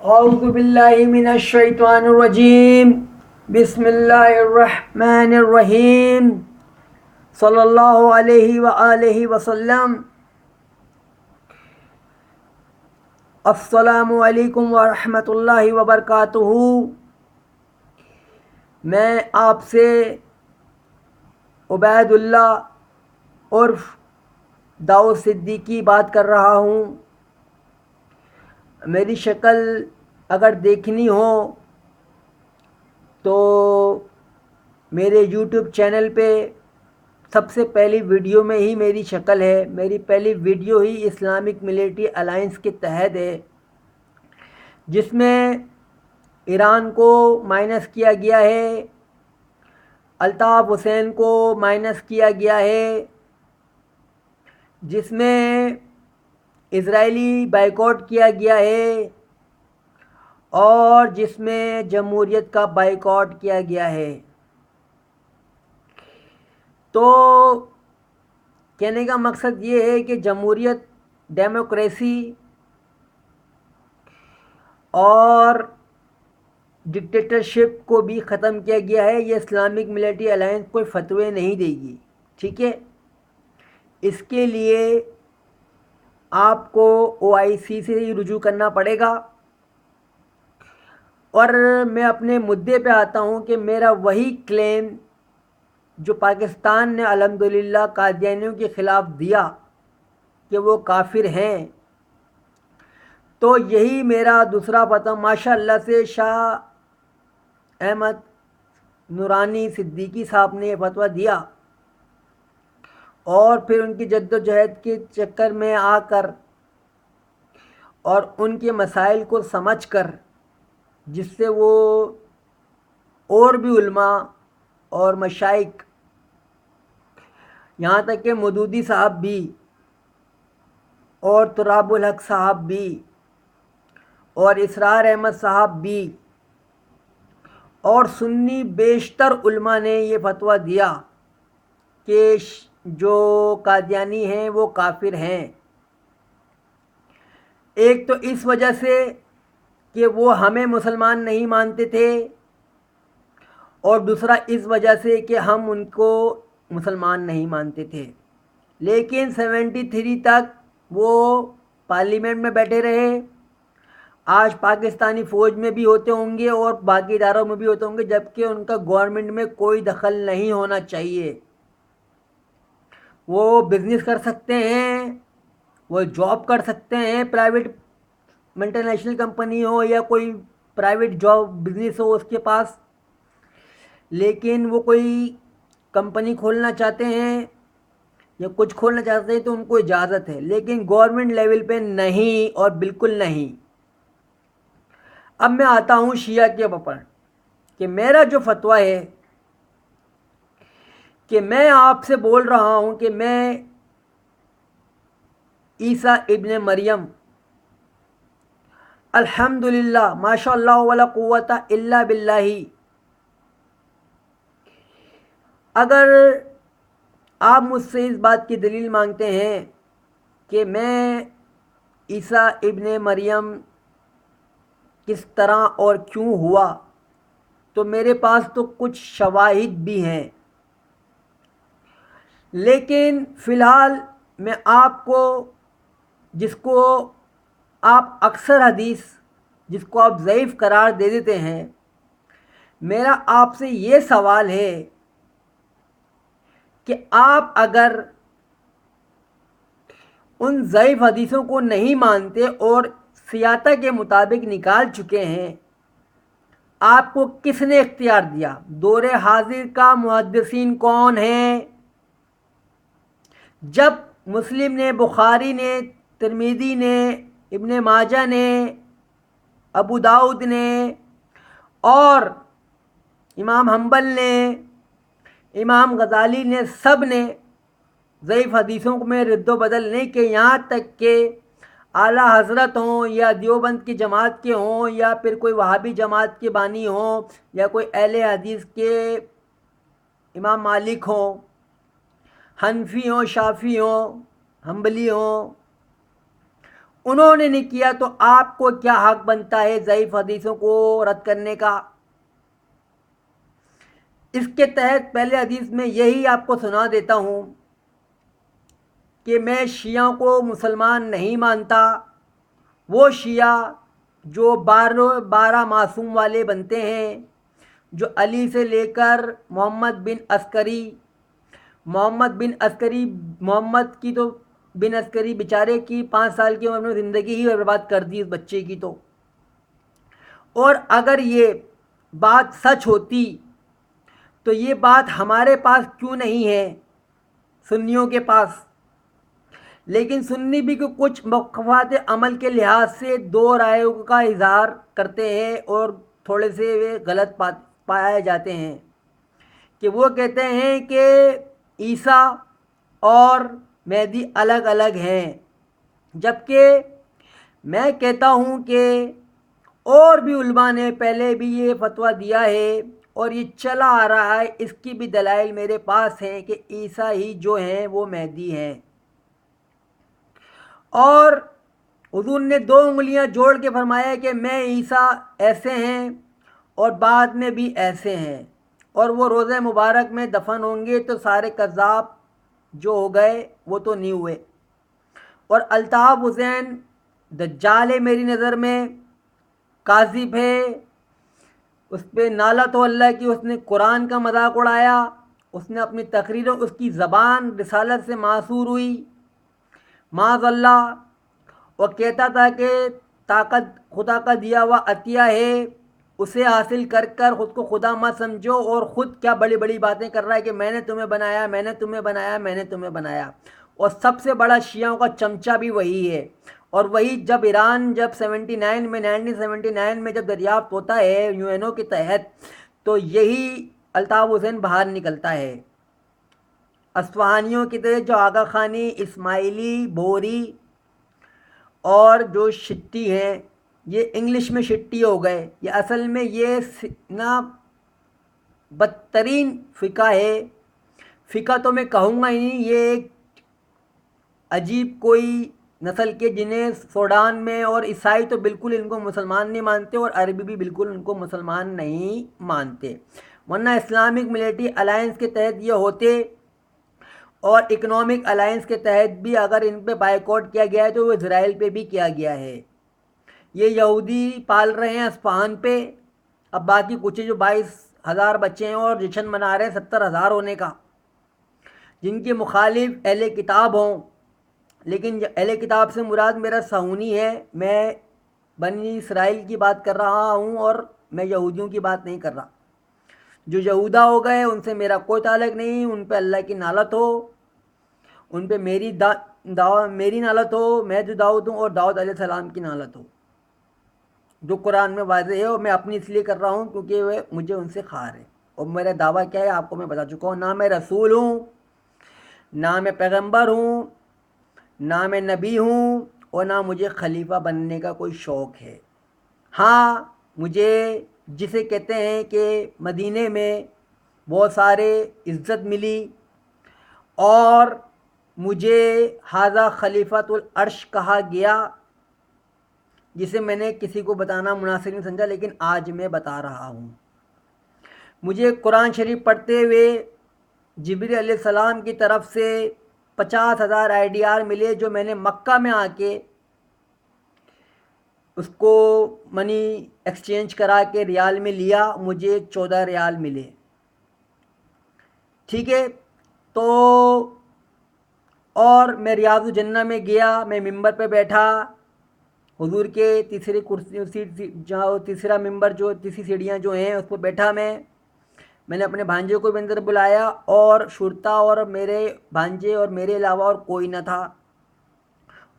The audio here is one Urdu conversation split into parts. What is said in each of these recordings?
اعوذ باللہ من الشیطان الرجیم بسم اللہ الرحمن الرحیم صلی اللہ علیہ وآلہ وسلم. السلام علیکم ورحمۃ اللہ وبرکاتہ. میں آپ سے عبید اللہ عرف داؤد صدیقی بات کر رہا ہوں. میری شکل اگر دیکھنی ہو تو میرے یوٹیوب چینل پہ سب سے پہلی ویڈیو میں ہی میری شکل ہے. میری پہلی ویڈیو ہی اسلامک ملٹری الائنس کے تحت ہے، جس میں ایران کو مائنس کیا گیا ہے، الطاف حسین کو مائنس کیا گیا ہے، جس میں اسرائیلی بائیکاٹ کیا گیا ہے اور جس میں جمہوریت کا بائیکاٹ کیا گیا ہے. تو کہنے کا مقصد یہ ہے کہ جمہوریت، ڈیموکریسی اور ڈکٹیٹرشپ کو بھی ختم کیا گیا ہے. یہ اسلامک ملٹری الائنس کوئی فتوے نہیں دے گی، ٹھیک ہے. اس کے لیے آپ کو OIC سے ہی رجوع کرنا پڑے گا. اور میں اپنے مدعے پہ آتا ہوں کہ میرا وہی کلیم جو پاکستان نے الحمدللہ قادیانیوں کے خلاف دیا کہ وہ کافر ہیں، تو یہی میرا دوسرا فتویٰ ماشاء اللہ سے شاہ احمد نورانی صدیقی صاحب نے یہ فتویٰ دیا، اور پھر ان کی جد و جہد کے چکر میں آ کر اور ان کے مسائل کو سمجھ کر، جس سے وہ اور بھی علماء اور مشائخ، یہاں تک کہ مودودی صاحب بھی اور تراب الحق صاحب بھی اور اسرار احمد صاحب بھی اور سنی بیشتر علماء نے یہ فتویٰ دیا کہ جو قادیانی ہیں وہ کافر ہیں. ایک تو اس وجہ سے کہ وہ ہمیں مسلمان نہیں مانتے تھے، اور دوسرا اس وجہ سے کہ ہم ان کو مسلمان نہیں مانتے تھے. لیکن 73 تک وہ پارلیمنٹ میں بیٹھے رہے. آج پاکستانی فوج میں بھی ہوتے ہوں گے اور باقی اداروں میں بھی ہوتے ہوں گے، جبکہ ان کا گورنمنٹ میں کوئی دخل نہیں ہونا چاہیے. وہ بزنس کر سکتے ہیں، وہ جاب کر سکتے ہیں، پرائیویٹ ملٹی نیشنل کمپنی ہو یا کوئی پرائیویٹ جاب بزنس ہو اس کے پاس، لیکن وہ کوئی کمپنی کھولنا چاہتے ہیں یا کچھ کھولنا چاہتے ہیں تو ان کو اجازت ہے، لیکن گورنمنٹ لیول پہ نہیں، اور بالکل نہیں. اب میں آتا ہوں شیعہ کے اوپر کہ میرا جو فتویٰ ہے کہ میں آپ سے بول رہا ہوں کہ میں عیسیٰ ابن مریم الحمدللہ ماشاء اللہ ولا قوت الا باللہ، اگر آپ مجھ سے اس بات کی دلیل مانگتے ہیں کہ میں عیسیٰ ابن مریم کس طرح اور کیوں ہوا، تو میرے پاس تو کچھ شواہد بھی ہیں. لیکن فی الحال میں آپ کو، جس کو آپ اکثر حدیث، جس کو آپ ضعیف قرار دے دیتے ہیں، میرا آپ سے یہ سوال ہے کہ آپ اگر ان ضعیف حدیثوں کو نہیں مانتے اور سیاطہ کے مطابق نکال چکے ہیں، آپ کو کس نے اختیار دیا؟ دور حاضر کا محدثین کون ہیں؟ جب مسلم نے، بخاری نے، ترمذی نے، ابن ماجہ نے، ابو داؤد نے اور امام حنبل نے، امام غزالی نے، سب نے ضعیف حدیثوں میں رد و بدل نہیں کہ، یہاں تک کہ اعلیٰ حضرت ہوں یا دیوبند کی جماعت کے ہوں یا پھر کوئی وہابی جماعت کے بانی ہوں یا کوئی اہل حدیث کے امام مالک ہوں، حنفی ہوں، شافعی ہوں، حنبلی ہوں، انہوں نے نہیں کیا تو آپ کو کیا حق بنتا ہے ضعیف حدیثوں کو رد کرنے کا؟ اس کے تحت پہلے حدیث میں یہی آپ کو سنا دیتا ہوں کہ میں شیعوں کو مسلمان نہیں مانتا. وہ شیعہ جو 12 معصوم والے بنتے ہیں، جو علی سے لے کر محمد بن عسکری بیچارے کی 5 سال کی عمر میں زندگی ہی برباد کر دی اس بچے کی. تو اور اگر یہ بات سچ ہوتی تو یہ بات ہمارے پاس کیوں نہیں ہے، سنیوں کے پاس؟ لیکن سنی بھی کچھ مخالفات عمل کے لحاظ سے 2 رائےوں کا اظہار کرتے ہیں اور تھوڑے سے وہ غلط پائے جاتے ہیں کہ وہ کہتے ہیں کہ عیسیٰ اور مہدی الگ الگ ہیں، جبکہ میں کہتا ہوں کہ اور بھی علماء نے پہلے بھی یہ فتویٰ دیا ہے اور یہ چلا آ رہا ہے. اس کی بھی دلائل میرے پاس ہیں کہ عیسیٰ ہی جو ہیں وہ مہدی ہیں. اور حضور نے 2 انگلیاں جوڑ کے فرمایا کہ میں عیسیٰ ایسے ہیں اور بعد میں بھی ایسے ہیں، اور وہ روضہ مبارک میں دفن ہوں گے تو سارے کذاب جو ہو گئے وہ تو نہیں ہوئے. اور الطاف حسین دجال ہے میری نظر میں، کاذب ہے، اس پہ نالت و اللہ کی، اس نے قرآن کا مذاق اڑایا، اس نے اپنی تقریروں، اس کی زبان رسالت سے معصور ہوئی معاذ اللہ. وہ کہتا تھا کہ طاقت خدا کا دیا ہوا عطیہ ہے، اسے حاصل کر کر خود کو خدا مت سمجھو، اور خود کیا بڑی بڑی باتیں کر رہا ہے کہ میں نے تمہیں بنایا، میں نے تمہیں بنایا، میں نے تمہیں بنایا. اور سب سے بڑا شیعوں کا چمچہ بھی وہی ہے. اور وہی جب ایران 1979 میں جب دریافت ہوتا ہے UN کے تحت، تو یہی الطاف حسین باہر نکلتا ہے. اصفہانیوں کی طرح جو آغا خانی، اسماعیلی، بوری اور جو شٹی ہیں، یہ انگلش میں شٹی ہو گئے، یہ اصل میں یہ نا بدترین فقہ ہے. فقہ تو میں کہوں گا ہی نہیں، یہ ایک عجیب کوئی نسل کے جنہیں سوڈان میں، اور عیسائی تو بالکل ان کو مسلمان نہیں مانتے، اور عربی بھی بالکل ان کو مسلمان نہیں مانتے. ورنہ اسلامک ملٹری الائنس کے تحت یہ ہوتے، اور اکنامک الائنس کے تحت بھی اگر ان پہ بائیکاٹ کیا گیا ہے تو وہ اسرائیل پہ بھی کیا گیا ہے. یہ یہودی پال رہے ہیں اصفہان پہ. اب باقی کچھ جو 22,000 بچے ہیں اور جشن منا رہے ہیں 70,000 ہونے کا، جن کے مخالف اہل کتاب ہوں. لیکن اہل کتاب سے مراد میرا صہیونی ہے، میں بنی اسرائیل کی بات کر رہا ہوں اور میں یہودیوں کی بات نہیں کر رہا. جو یہودا ہو گئے ان سے میرا کوئی تعلق نہیں، ان پہ اللہ کی نالت ہو، ان پہ میری نالت ہو، میں جو داؤد ہوں، اور داؤد علیہ السلام کی نالت ہو جو قرآن میں واضح ہے. اور میں اپنی اس لیے کر رہا ہوں کیونکہ وہ مجھے ان سے خار ہے. اور میرا دعویٰ کیا ہے آپ کو میں بتا چکا ہوں، نہ میں رسول ہوں، نہ میں پیغمبر ہوں، نہ میں نبی ہوں، اور نہ مجھے خلیفہ بننے کا کوئی شوق ہے. ہاں مجھے جسے کہتے ہیں کہ مدینے میں بہت سارے عزت ملی، اور مجھے ھذا خلیفۃ العرش کہا گیا، جسے میں نے کسی کو بتانا مناسب نہیں سمجھا، لیکن آج میں بتا رہا ہوں. مجھے قرآن شریف پڑھتے ہوئے جبریل علیہ السلام کی طرف سے 50,000 IDR ملے، جو میں نے مکہ میں آ کے اس کو منی ایکسچینج کرا کے ریال میں لیا، مجھے 14 ریال ملے. ٹھیک ہے. تو اور میں ریاض الجنہ میں گیا، میں ممبر پہ بیٹھا، حضور کے تیسری ممبر جو تیسری سیڑھیاں جو ہیں اس پہ بیٹھا. میں نے اپنے بھانجے کو بھی اندر بلایا، اور شرطا اور میرے بھانجے اور میرے علاوہ اور کوئی نہ تھا.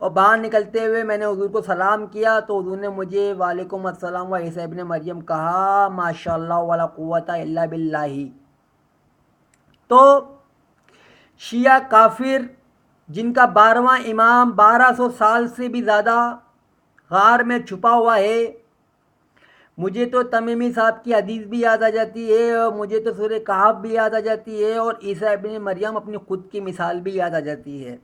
اور باہر نکلتے ہوئے میں نے حضور کو سلام کیا تو حضور نے مجھے وعلیکم السلام و عیسی ابن مریم کہا، ماشاء اللہ ولا قوت الا باللہ. تو شیعہ کافر جن کا 12واں امام 1200 سال سے بھی زیادہ غار میں چھپا ہوا ہے، مجھے تو تمیمی صاحب کی حدیث بھی یاد آ جاتی ہے، اور مجھے تو سورہ کہف بھی یاد آ جاتی ہے، اور عیسیٰ ابن مریم اپنی خود کی مثال بھی یاد آ جاتی ہے.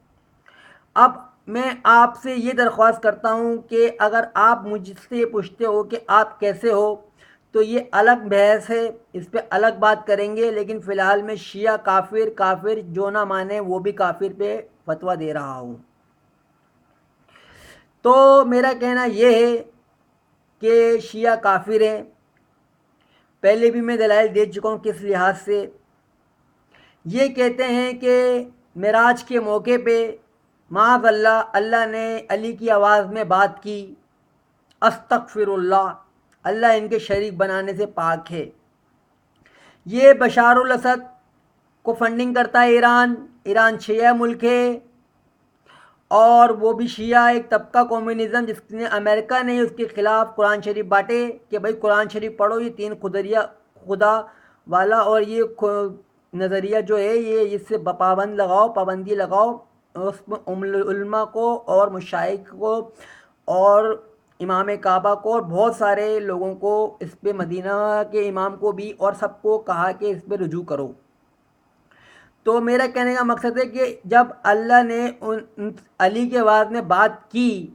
اب میں آپ سے یہ درخواست کرتا ہوں کہ اگر آپ مجھ سے یہ پوچھتے ہو کہ آپ کیسے ہو تو یہ الگ بحث ہے، اس پہ الگ بات کریں گے، لیکن فی الحال میں شیعہ کافر، کافر جو نہ مانے وہ بھی کافر پہ فتویٰ دے رہا ہوں۔ تو میرا کہنا یہ ہے کہ شیعہ کافر ہیں، پہلے بھی میں دلائل دے چکا ہوں کس لحاظ سے۔ یہ کہتے ہیں کہ معراج کے موقع پہ معاذ اللہ، اللہ نے علی کی آواز میں بات کی، استغفر اللہ، اللہ ان کے شریک بنانے سے پاک ہے۔ یہ بشار الاسد کو فنڈنگ کرتا ہے ایران شیعہ ملک ہے، اور وہ بھی شیعہ ایک طبقہ کمیونزم، جس نے امریکہ نے اس کے خلاف قرآن شریف بانٹے کہ بھائی قرآن شریف پڑھو، یہ تین خدا والا اور یہ نظریہ جو ہے یہ اس سے پابندی لگاؤ، اس میں علماء کو اور مشائخ کو اور امام کعبہ کو اور بہت سارے لوگوں کو اس پہ، مدینہ کے امام کو بھی اور سب کو کہا کہ اس پہ رجوع کرو۔ تو میرا کہنے کا مقصد ہے کہ جب اللہ نے علی کے آواز میں بات کی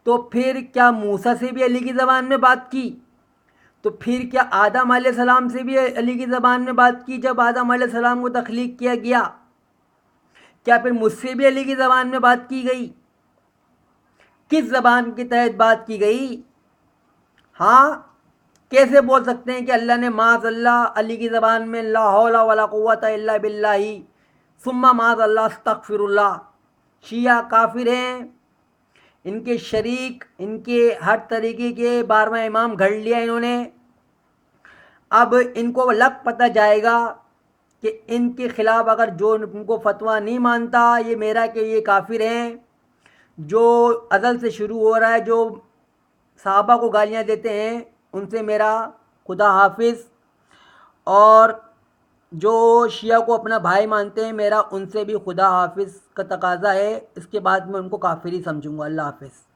تو پھر کیا موسیٰ سے بھی علی کی زبان میں بات کی؟ تو پھر کیا آدم علیہ السلام سے بھی علی کی زبان میں بات کی جب آدم علیہ السلام کو تخلیق کیا گیا؟ کیا پھر مجھ سے بھی علی کی زبان میں بات کی گئی؟ کس زبان کے تحت بات کی گئی؟ ہاں، کیسے بول سکتے ہیں کہ اللہ نے معاذ اللہ علی کی زبان میں لا حول ولا قوت الا باللہ ثم معاذ اللہ استغفر اللہ؟ شیعہ کافر ہیں، ان کے شریک، ان کے ہر طریقے کے 12واں امام گھڑ لیا انہوں نے۔ اب ان کو لگ پتہ جائے گا کہ ان کے خلاف اگر جو ان کو فتویٰ نہیں مانتا یہ میرا کہ یہ کافر ہیں، جو ازل سے شروع ہو رہا ہے، جو صحابہ کو گالیاں دیتے ہیں، ان سے میرا خدا حافظ، اور جو شیعہ کو اپنا بھائی مانتے ہیں میرا ان سے بھی خدا حافظ کا تقاضا ہے۔ اس کے بعد میں ان کو کافر ہی سمجھوں گا۔ اللہ حافظ۔